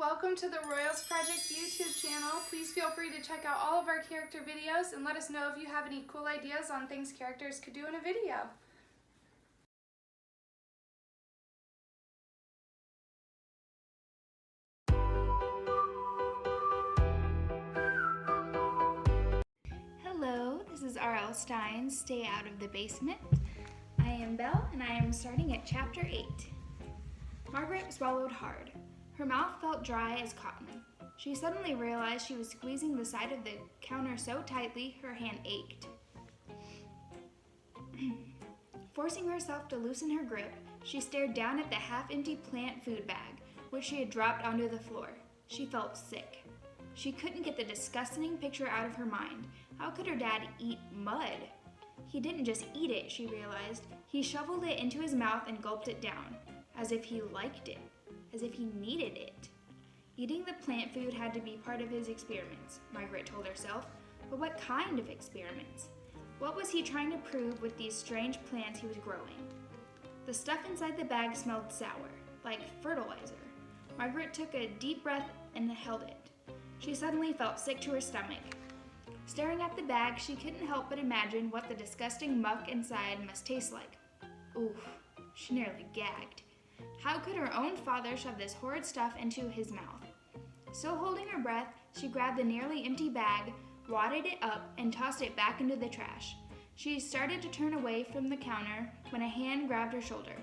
Welcome to the Royals Project YouTube channel. Please feel free to check out all of our character videos and let us know if you have any cool ideas on things characters could do in a video. Hello, this is R.L. Stein's Stay Out of the Basement. I am Belle and I am starting at Chapter 8. Margaret swallowed hard. Her mouth felt dry as cotton. She suddenly realized she was squeezing the side of the counter so tightly her hand ached. Forcing herself to loosen her grip, she stared down at the half-empty plant food bag, which she had dropped onto the floor. She felt sick. She couldn't get the disgusting picture out of her mind. How could her dad eat mud? He didn't just eat it, she realized. He shoveled it into his mouth and gulped it down, as if he liked it, as if he needed it. Eating the plant food had to be part of his experiments, Margaret told herself. But what kind of experiments? What was he trying to prove with these strange plants he was growing? The stuff inside the bag smelled sour, like fertilizer. Margaret took a deep breath and held it. She suddenly felt sick to her stomach. Staring at the bag, she couldn't help but imagine what the disgusting muck inside must taste like. Oof, she nearly gagged. How could her own father shove this horrid stuff into his mouth? So holding her breath, she grabbed the nearly empty bag, wadded it up, and tossed it back into the trash. She started to turn away from the counter when a hand grabbed her shoulder.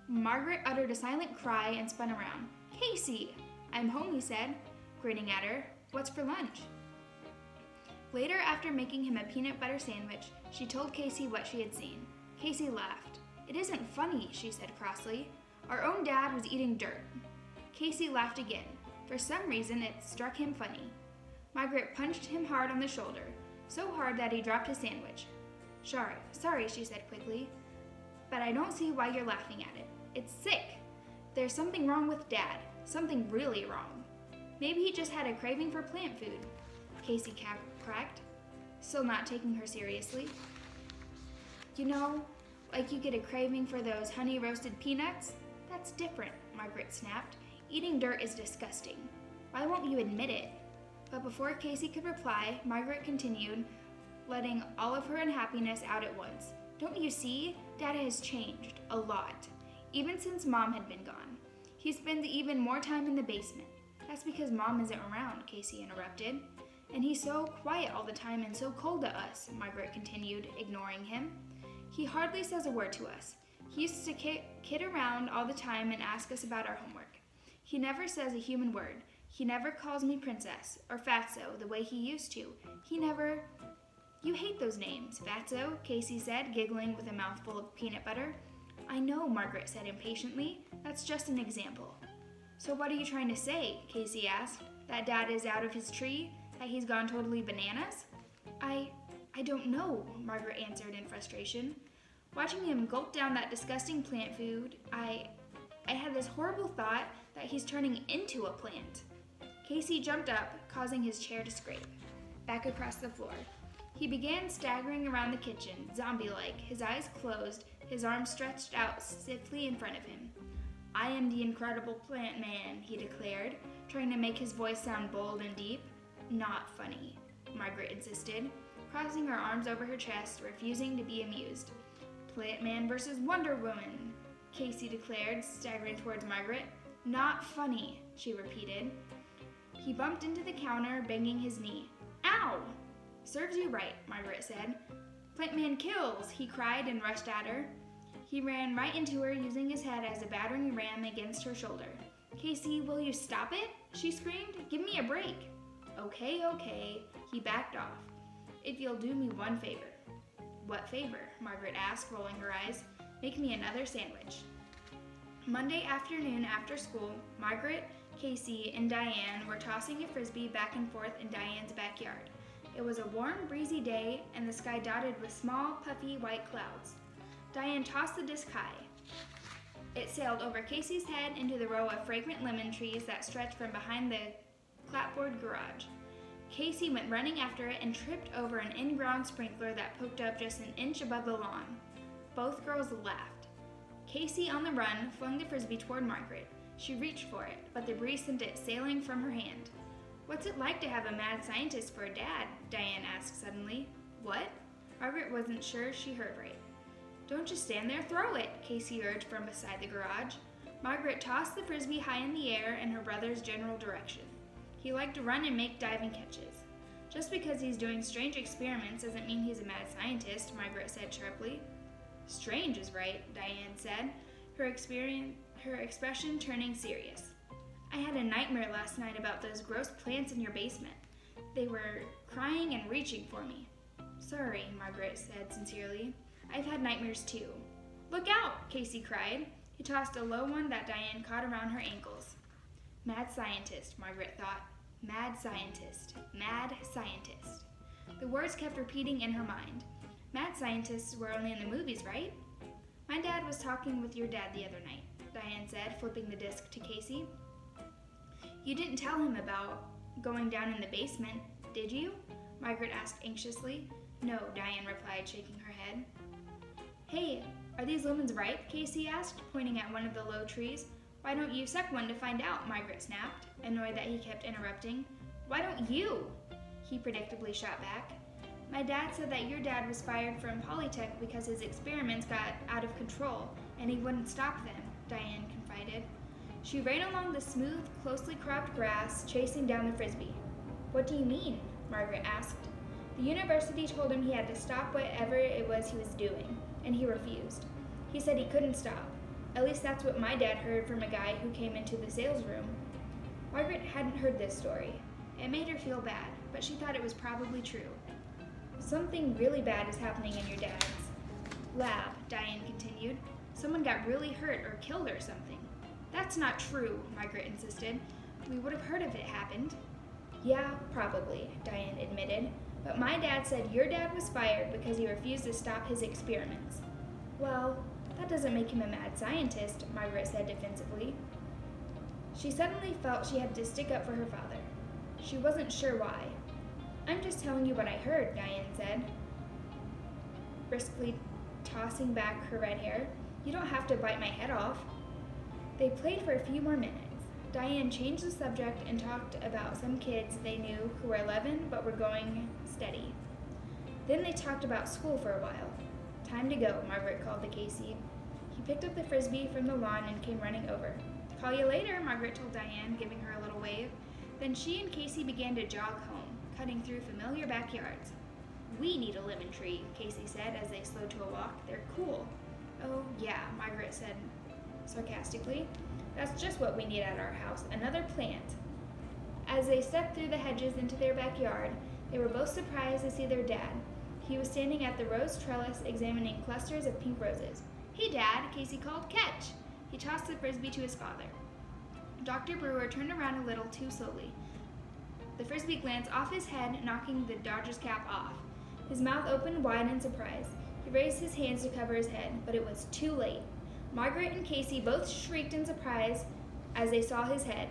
Margaret uttered a silent cry and spun around. "Casey!" "I'm home," he said, grinning at her. "What's for lunch?" Later, after making him a peanut butter sandwich, she told Casey what she had seen. Casey laughed. "It isn't funny," she said crossly. "Our own dad was eating dirt." Casey laughed again. For some reason, it struck him funny. Margaret punched him hard on the shoulder, so hard that he dropped his sandwich. Sorry, she said quickly, "but I don't see why you're laughing at it. It's sick. There's something wrong with Dad, something really wrong. Maybe he just had a craving for plant food," Casey cracked, still not taking her seriously. "You know, like you get a craving for those honey-roasted peanuts? That's different," Margaret snapped. "Eating dirt is disgusting. Why won't you admit it?" But before Casey could reply, Margaret continued, letting all of her unhappiness out at once. "Don't you see? Dad has changed. A lot. Even since Mom had been gone. He spends even more time in the basement." "That's because Mom isn't around," Casey interrupted. "And he's so quiet all the time and so cold to us," Margaret continued, ignoring him. "He hardly says a word to us. He used to kid around all the time and ask us about our homework. He never says a human word. He never calls me princess or fatso the way he used to. He never—" "You hate those names, fatso," Casey said, giggling with a mouthful of peanut butter. "I know," Margaret said impatiently. "That's just an example." "So what are you trying to say?" Casey asked. "That Dad is out of his tree? That he's gone totally bananas?" I don't know," Margaret answered in frustration. "Watching him gulp down that disgusting plant food, I had this horrible thought that he's turning into a plant." Casey jumped up, causing his chair to scrape back across the floor. He began staggering around the kitchen, zombie-like, his eyes closed, his arms stretched out stiffly in front of him. "I am the Incredible Plant Man," he declared, trying to make his voice sound bold and deep. "Not funny," Margaret insisted, crossing her arms over her chest, refusing to be amused. "Plant Man versus Wonder Woman," Casey declared, staggering towards Margaret. "Not funny," she repeated. He bumped into the counter, banging his knee. "Ow!" "Serves you right," Margaret said. "Plant Man kills," he cried and rushed at her. He ran right into her, using his head as a battering ram against her shoulder. "Casey, will you stop it?" she screamed. "Give me a break." Okay, he backed off. "If you'll do me one favor." "What favor?" Margaret asked, rolling her eyes. "Make me another sandwich." Monday afternoon after school, Margaret, Casey, and Diane were tossing a frisbee back and forth in Diane's backyard. It was a warm, breezy day, and the sky dotted with small, puffy white clouds. Diane tossed the disc high. It sailed over Casey's head into the row of fragrant lemon trees that stretched from behind the clapboard garage. Casey went running after it and tripped over an in-ground sprinkler that poked up just an inch above the lawn. Both girls laughed. Casey, on the run, flung the frisbee toward Margaret. She reached for it, but the breeze sent it sailing from her hand. "What's it like to have a mad scientist for a dad?" Diane asked suddenly. "What?" Margaret wasn't sure she heard right. "Don't just stand there, throw it," Casey urged from beside the garage. Margaret tossed the frisbee high in the air in her brother's general direction. He liked to run and make diving catches. "Just because he's doing strange experiments doesn't mean he's a mad scientist," Margaret said sharply. "Strange is right," Diane said, her expression turning serious. "I had a nightmare last night about those gross plants in your basement. They were crying and reaching for me." "Sorry," Margaret said sincerely. "I've had nightmares too." "Look out!" Casey cried. He tossed a low one that Diane caught around her ankles. Mad scientist, Margaret thought. Mad scientist. Mad scientist. The words kept repeating in her mind. Mad scientists were only in the movies, right? "My dad was talking with your dad the other night," Diane said, flipping the disc to Casey. "You didn't tell him about going down in the basement, did you?" Margaret asked anxiously. "No," Diane replied, shaking her head. "Hey, are these lemons ripe?" Casey asked, pointing at one of the low trees. "Why don't you suck one to find out?" Margaret snapped, annoyed that he kept interrupting. "Why don't you?" he predictably shot back. "My dad said that your dad was fired from Polytech because his experiments got out of control and he wouldn't stop them," Diane confided. She ran along the smooth, closely cropped grass, chasing down the frisbee. "What do you mean?" Margaret asked. "The university told him he had to stop whatever it was he was doing, and he refused. He said he couldn't stop. At least that's what my dad heard from a guy who came into the sales room." Margaret hadn't heard this story. It made her feel bad, but she thought it was probably true. "Something really bad is happening in your dad's lab," Diane continued. "Someone got really hurt or killed or something." "That's not true," Margaret insisted. "We would have heard if it happened." "Yeah, probably," Diane admitted. "But my dad said your dad was fired because he refused to stop his experiments." "Well, that doesn't make him a mad scientist," Margaret said defensively. She suddenly felt she had to stick up for her father. She wasn't sure why. "I'm just telling you what I heard," Diane said, briskly tossing back her red hair. "You don't have to bite my head off." They played for a few more minutes. Diane changed the subject and talked about some kids they knew who were 11 but were going steady. Then they talked about school for a while. "Time to go," Margaret called to Casey. He picked up the frisbee from the lawn and came running over. "Call you later," Margaret told Diane, giving her a little wave. Then she and Casey began to jog home, cutting through familiar backyards. "We need a lemon tree," Casey said as they slowed to a walk. "They're cool." "Oh, yeah," Margaret said sarcastically. "That's just what we need at our house, another plant." As they stepped through the hedges into their backyard, they were both surprised to see their dad. He was standing at the rose trellis examining clusters of pink roses. "Hey, Dad," Casey called. "Catch!" He tossed the frisbee to his father. Dr. Brewer turned around a little too slowly. The frisbee glanced off his head, knocking the Dodger's cap off. His mouth opened wide in surprise. He raised his hands to cover his head, but it was too late. Margaret and Casey both shrieked in surprise as they saw his head.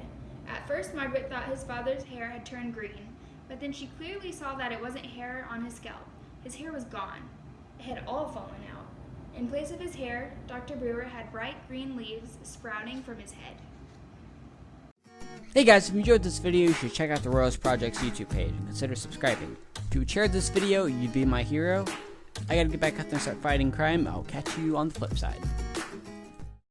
At first, Margaret thought his father's hair had turned green, but then she clearly saw that it wasn't hair on his scalp. His hair was gone. It had all fallen out. In place of his hair, Dr. Brewer had bright green leaves sprouting from his head. Hey guys, if you enjoyed this video, you should check out the Royals Project's YouTube page and consider subscribing. If you shared this video, you'd be my hero. I gotta get back out there and start fighting crime. I'll catch you on the flip side.